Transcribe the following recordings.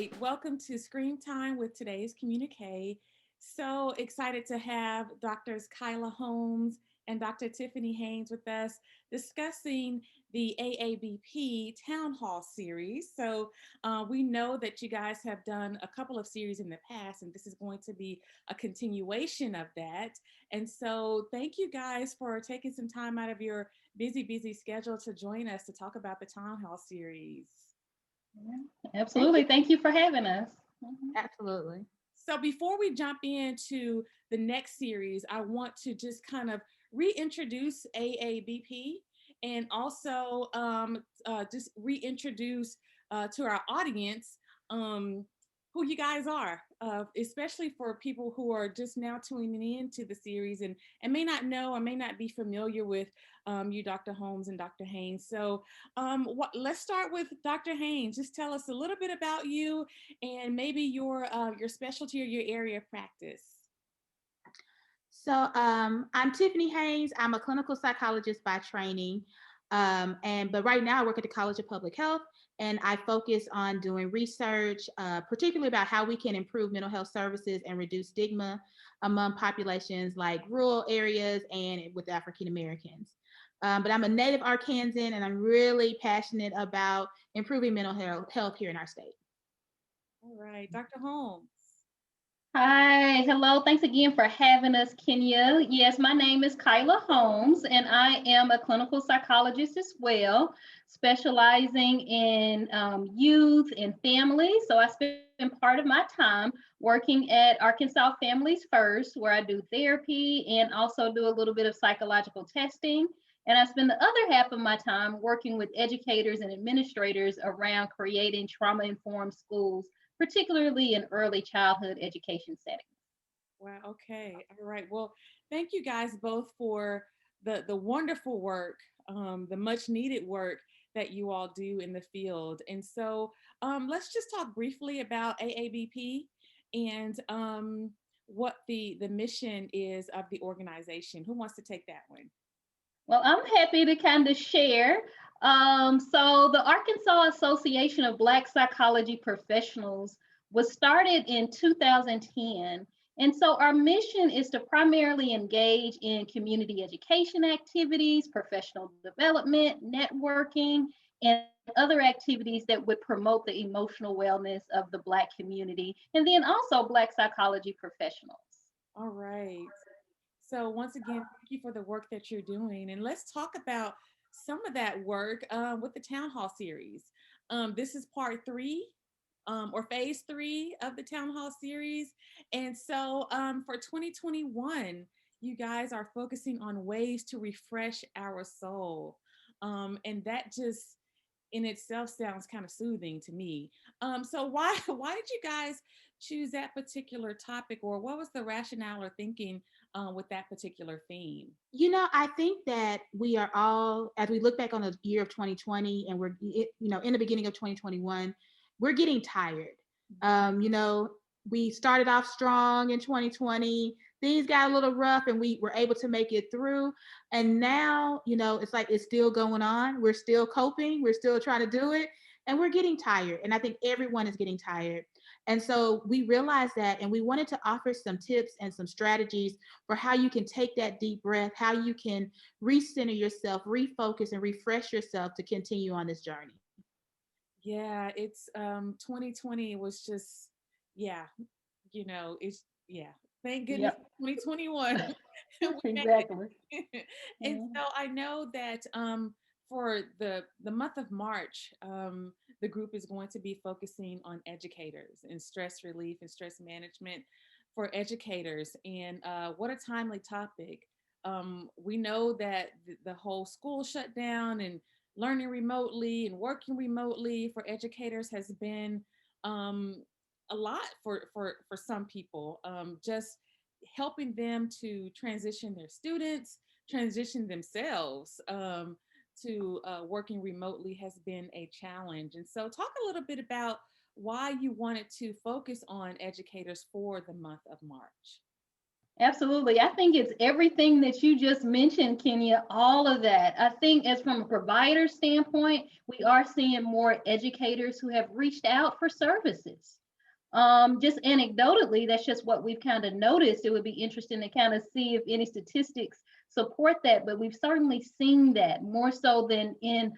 right. Welcome to Screen Time with today's Communiqué. So excited to have Doctors Khiela Holmes and Dr. Tiffany Haynes with us discussing the AABP Town Hall series. We know that you guys have done a couple of series in the past, and this is going to be a continuation of that. And so thank you guys for taking some time out of your busy schedule to join us to talk about the Town Hall series. Thank you. Absolutely. Thank you for having us. Absolutely. So before we jump into the next series, I want to just kind of reintroduce AABP and also just reintroduce to our audience who you guys are, especially for people who are just now tuning into the series and may not know or may not be familiar with you, Dr. Holmes and Dr. Haynes. Let's start with Dr. Haynes. Just tell us a little bit about you and maybe your specialty or your area of practice. I'm Tiffany Haynes. I'm a clinical psychologist by training. But right now I work at the College of Public Health, and I focus on doing research, particularly about how we can improve mental health services and reduce stigma among populations like rural areas and with African Americans. But I'm a native Arkansan, and I'm really passionate about improving mental health here in our state. All right, Dr. Holmes. Hi, hello. Thanks again for having us, Kenya. Yes, my name is Khiela Holmes, and I am a clinical psychologist as well, specializing in youth and families. So I spend part of my time working at Arkansas Families First, where I do therapy and also do a little bit of psychological testing. And I spend the other half of my time working with educators and administrators around creating trauma-informed schools, particularly in early childhood education settings. Wow. Okay. All right. Well, thank you guys both for the wonderful work, the much needed work that you all do in the field. Let's just talk briefly about AABP and what the mission is of the organization. Who wants to take that one? Well, I'm happy to kind of share. So, the Arkansas Association of Black Psychology Professionals was started in 2010. And so, our mission is to primarily engage in community education activities, professional development, networking, and other activities that would promote the emotional wellness of the Black community, and then also Black psychology professionals. All right. So once again, thank you for the work that you're doing. And let's talk about some of that work with the Town Hall series. This is part three or phase three of the Town Hall series. For 2021, you guys are focusing on ways to refresh our soul. And that just in itself sounds kind of soothing to me. So why did you guys choose that particular topic, or what was the rationale or thinking with that particular theme? I think that we are all, as we look back on the year of 2020 and in the beginning of 2021, we're getting tired. We started off strong in 2020. Things got a little rough and we were able to make it through. And now, it's like it's still going on. We're still coping. We're still trying to do it. And we're getting tired. And I think everyone is getting tired. And so we realized that, and we wanted to offer some tips and some strategies for how you can take that deep breath, how you can recenter yourself, refocus, and refresh yourself to continue on this journey. Yeah, it's 2020 was just, yeah, it's, yeah, thank goodness Yep, 2021 we made exactly. it. And Mhm. so I know that for the month of March, the group is going to be focusing on educators and stress relief and stress management for educators. And what a timely topic. We know that the whole school shutdown and learning remotely and working remotely for educators has been a lot for some people. Just helping them to transition their students, transition themselves to working remotely has been a challenge. And so, talk a little bit about why you wanted to focus on educators for the month of March. Absolutely. I think it's everything that you just mentioned, Kenya, all of that. I think, as from a provider standpoint, we are seeing more educators who have reached out for services. Just anecdotally, that's just what we've kind of noticed. It would be interesting to kind of see if any statistics support that, but we've certainly seen that more so than in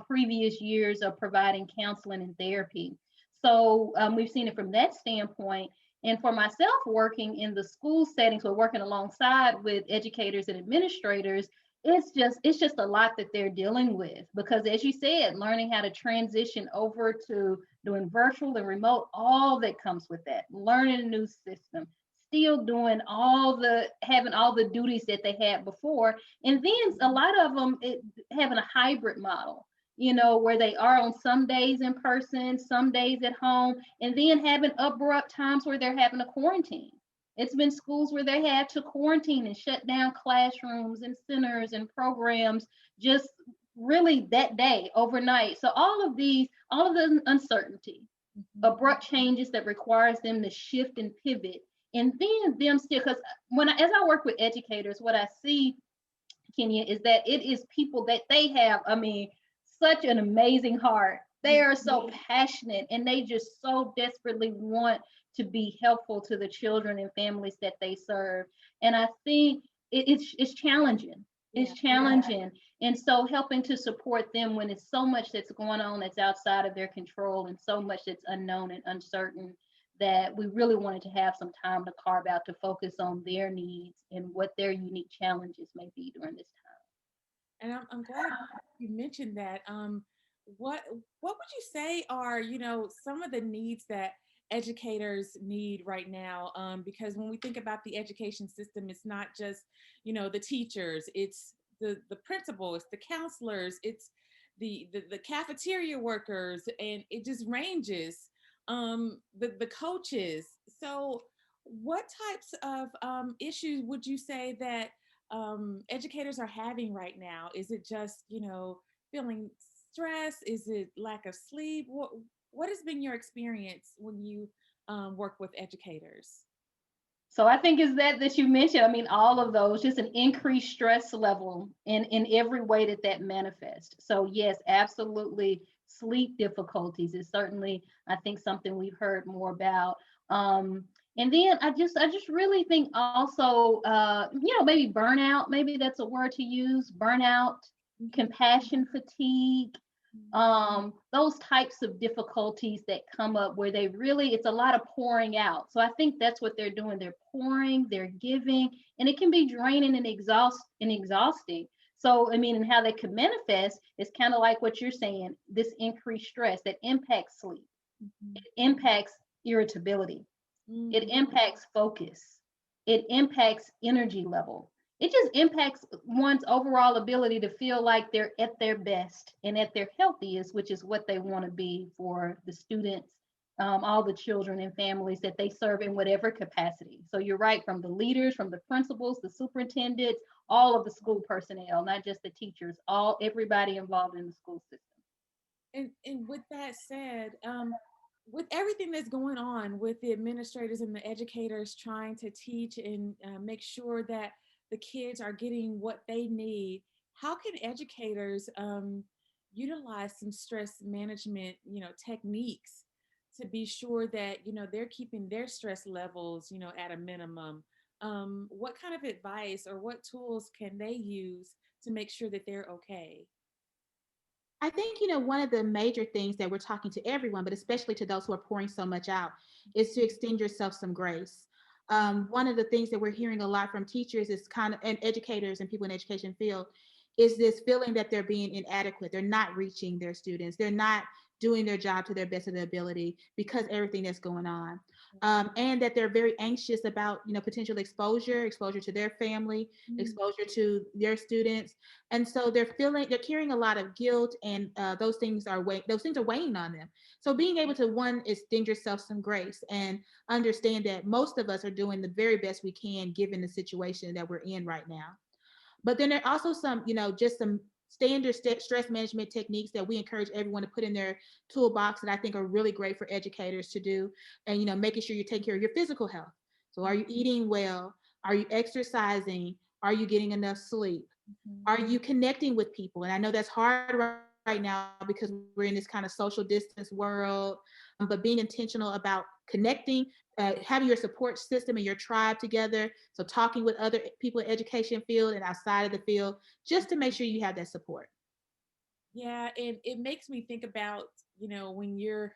previous years of providing counseling and therapy. So we've seen it from that standpoint. And for myself, working in the school settings, we're working alongside with educators and administrators. It's just a lot that they're dealing with, because as you said, learning how to transition over to doing virtual and remote, all that comes with that, learning a new system, still doing having all the duties that they had before. And then a lot of them having a hybrid model, where they are on some days in person, some days at home, and then having abrupt times where they're having a quarantine. It's been schools where they had to quarantine and shut down classrooms and centers and programs just really that day, overnight. So all of the uncertainty, abrupt changes that requires them to shift and pivot, and then them still, because as I work with educators, what I see, Kenya, is that it is people that they have, I mean, such an amazing heart. They are so passionate, and they just so desperately want to be helpful to the children and families that they serve. And I think it's challenging. It's challenging. And so helping to support them when it's so much that's going on that's outside of their control, and so much that's unknown and uncertain, that we really wanted to have some time to carve out to focus on their needs and what their unique challenges may be during this And I'm glad you mentioned that. What would you say are, some of the needs that educators need right now? Because when we think about the education system, it's not just, the teachers, it's the principal, it's the counselors, it's the cafeteria workers, and it just ranges. The coaches. So what types of issues would you say that educators are having right now? Is it just, feeling stress? Is it lack of sleep? What has been your experience when you work with educators? So I think is that you mentioned, I mean, all of those, just an increased stress level in every way that manifests. So yes, absolutely, sleep difficulties is certainly, I think, something we've heard more about. And then I just really think also, maybe burnout, maybe that's a word to use, burnout, compassion fatigue, those types of difficulties that come up where it's a lot of pouring out. So I think that's what they're doing. They're pouring, they're giving, and it can be draining and exhausting. So I mean, and how they can manifest is kind of like what you're saying, this increased stress that impacts sleep, it impacts irritability, it impacts focus, it impacts energy level. It just impacts one's overall ability to feel like they're at their best and at their healthiest, which is what they want to be for the students, all the children and families that they serve in whatever capacity. So you're right, from the leaders, from the principals, the superintendents, all of the school personnel, not just the teachers, everybody involved in the school system. And with that said, with everything that's going on with the administrators and the educators trying to teach and make sure that the kids are getting what they need, how can educators utilize some stress management, techniques to be sure that, they're keeping their stress levels, at a minimum? What kind of advice or what tools can they use to make sure that they're okay? I think, one of the major things that we're talking to everyone, but especially to those who are pouring so much out, is to extend yourself some grace. One of the things that we're hearing a lot from teachers is and educators and people in the education field, is this feeling that they're being inadequate. They're not reaching their students. They're not doing their job to their best of their ability because everything that's going on. And that they're very anxious about, potential exposure to their family, exposure to their students. And so they're carrying a lot of guilt, and those things are weighing on them. So being able to, one, extend yourself some grace and understand that most of us are doing the very best we can given the situation that we're in right now. But then there are also some, just some standard stress management techniques that we encourage everyone to put in their toolbox that I think are really great for educators to do. And, making sure you take care of your physical health. So are you eating well? Are you exercising? Are you getting enough sleep? Are you connecting with people? And I know that's hard right now because we're in this kind of social distance world, but being intentional about connecting, having your support system and your tribe together. So talking with other people in education field and outside of the field, just to make sure you have that support. Yeah, and it makes me think about, when you're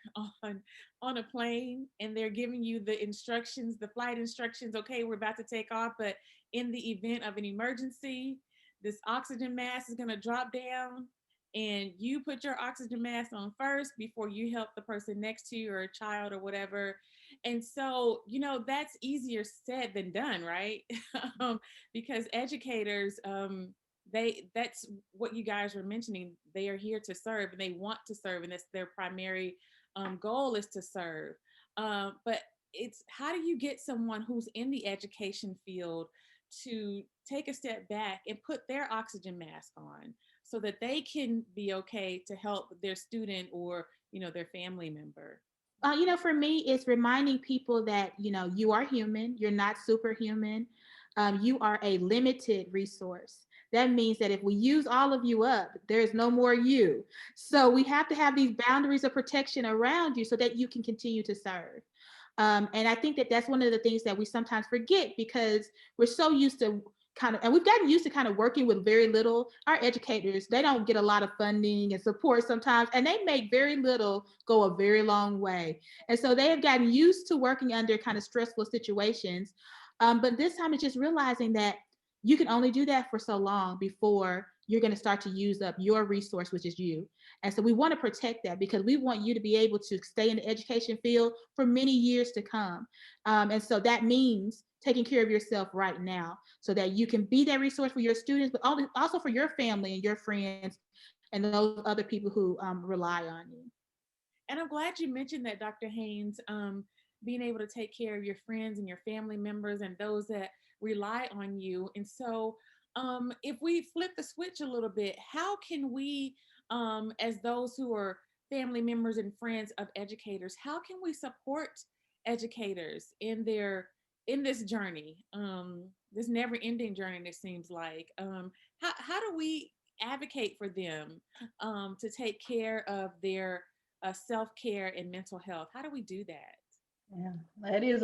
on a plane and they're giving you the instructions, the flight instructions, okay, we're about to take off, but in the event of an emergency, this oxygen mask is going to drop down, and you put your oxygen mask on first before you help the person next to you or a child or whatever. And so, that's easier said than done, right? Because educators, that's what you guys were mentioning. They are here to serve, and they want to serve, and that's their primary goal, is to serve. But it's, how do you get someone who's in the education field to take a step back and put their oxygen mask on so that they can be okay to help their student or their family member? For me, it's reminding people that, you are human, you're not superhuman. You are a limited resource. That means that if we use all of you up, there's no more you. So we have to have these boundaries of protection around you so that you can continue to serve. And I think that that's one of the things that we sometimes forget, because we're so used to and we've gotten used to kind of working with very little. Our educators, they don't get a lot of funding and support sometimes, and they make very little go a very long way. And so they have gotten used to working under kind of stressful situations. But this time it's just realizing that you can only do that for so long before you're going to start to use up your resource, which is you. And so we want to protect that, because we want you to be able to stay in the education field for many years to come. And so that means taking care of yourself right now so that you can be that resource for your students, but also for your family and your friends and those other people who rely on you. And I'm glad you mentioned that, Dr. Haynes, being able to take care of your friends and your family members and those that rely on you. And so, if we flip the switch a little bit, how can we, as those who are family members and friends of educators, how can we support educators in this journey, this never-ending journey? It seems like, how do we advocate for them, to take care of their self-care and mental health? How do we do that? Yeah, that's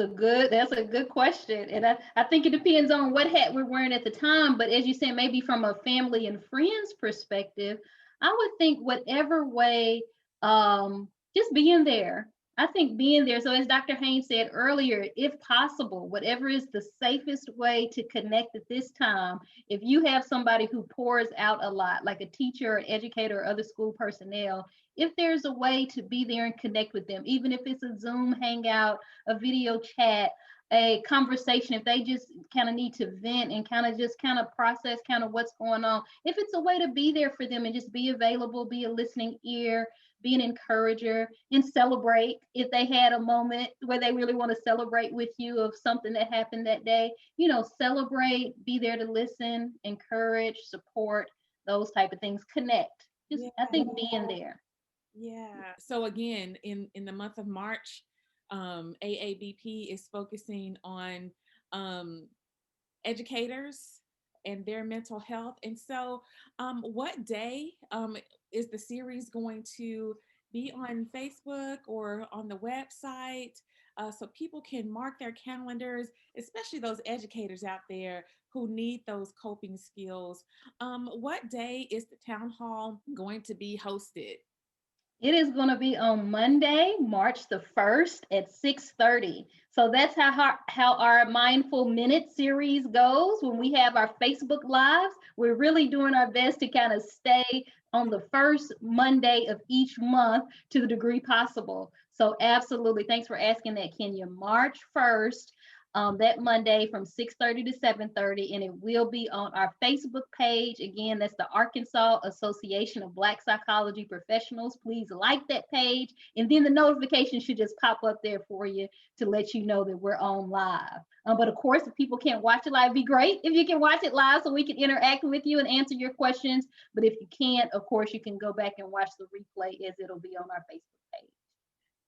a good question. And I think it depends on what hat we're wearing at the time. But as you said, maybe from a family and friends perspective, I would think whatever way, just being there. I think being there. So as Dr. Haynes said earlier, if possible, whatever is the safest way to connect at this time, if you have somebody who pours out a lot, like a teacher, an educator, or other school personnel, if there's a way to be there and connect with them, even if it's a Zoom hangout, a video chat, a conversation, if they just kind of need to vent and kind of process kind of what's going on, if it's a way to be there for them and just be available, be a listening ear, be an encourager, and celebrate if they had a moment where they really want to celebrate with you of something that happened that day, celebrate, be there to listen, encourage, support, those type of things, connect. Just, Yeah. I think being there. Yeah. So again, in the month of March, AABP is focusing on educators and their mental health. And so, what day is the series going to be on Facebook or on the website? So people can mark their calendars, especially those educators out there who need those coping skills. What day is the town hall going to be hosted? It is going to be on Monday, March the 1st at 6:30. So that's how our Mindful Minute series goes. When we have our Facebook Lives, we're really doing our best to kind of stay on the first Monday of each month to the degree possible. So absolutely. Thanks for asking that, Kenya. March 1st, that Monday from 6:30 to 7:30, and it will be on our Facebook page. Again, that's the Arkansas Association of Black Psychology Professionals. Please like that page, and then the notification should just pop up there for you to let you know that we're on live. But of course, if people can't watch it live, it'd be great if you can watch it live so we can interact with you and answer your questions. But if you can't, of course, you can go back and watch the replay as it'll be on our Facebook page.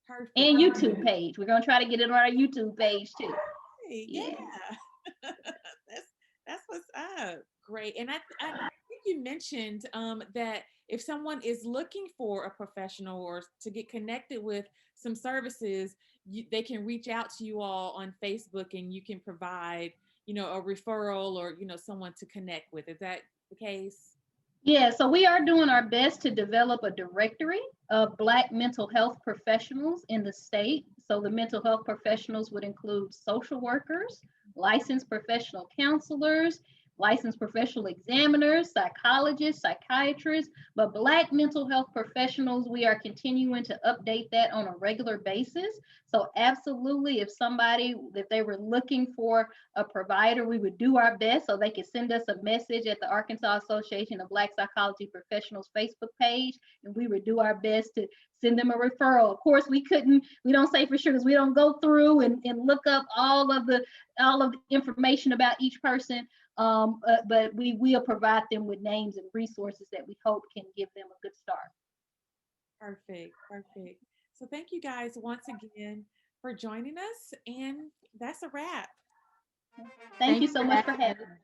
Perfect. And YouTube page. We're going to try to get it on our YouTube page too. Yeah. that's what's up. Great. And I think you mentioned that if someone is looking for a professional or to get connected with some services, they can reach out to you all on Facebook, and you can provide, a referral, or, someone to connect with. Is that the case? Yeah, so we are doing our best to develop a directory of Black mental health professionals in the state. So the mental health professionals would include social workers, licensed professional counselors, licensed professional examiners, psychologists, psychiatrists, but Black mental health professionals, we are continuing to update that on a regular basis. So absolutely, if they were looking for a provider, we would do our best, so they could send us a message at the Arkansas Association of Black Psychology Professionals Facebook page, and we would do our best to send them a referral. Of course, we don't say for sure, because we don't go through and look up all of the information about each person. But we will provide them with names and resources that we hope can give them a good start. Perfect. Perfect. So thank you guys once again for joining us. And that's a wrap. Thank you Thanks so for much for having having us. me.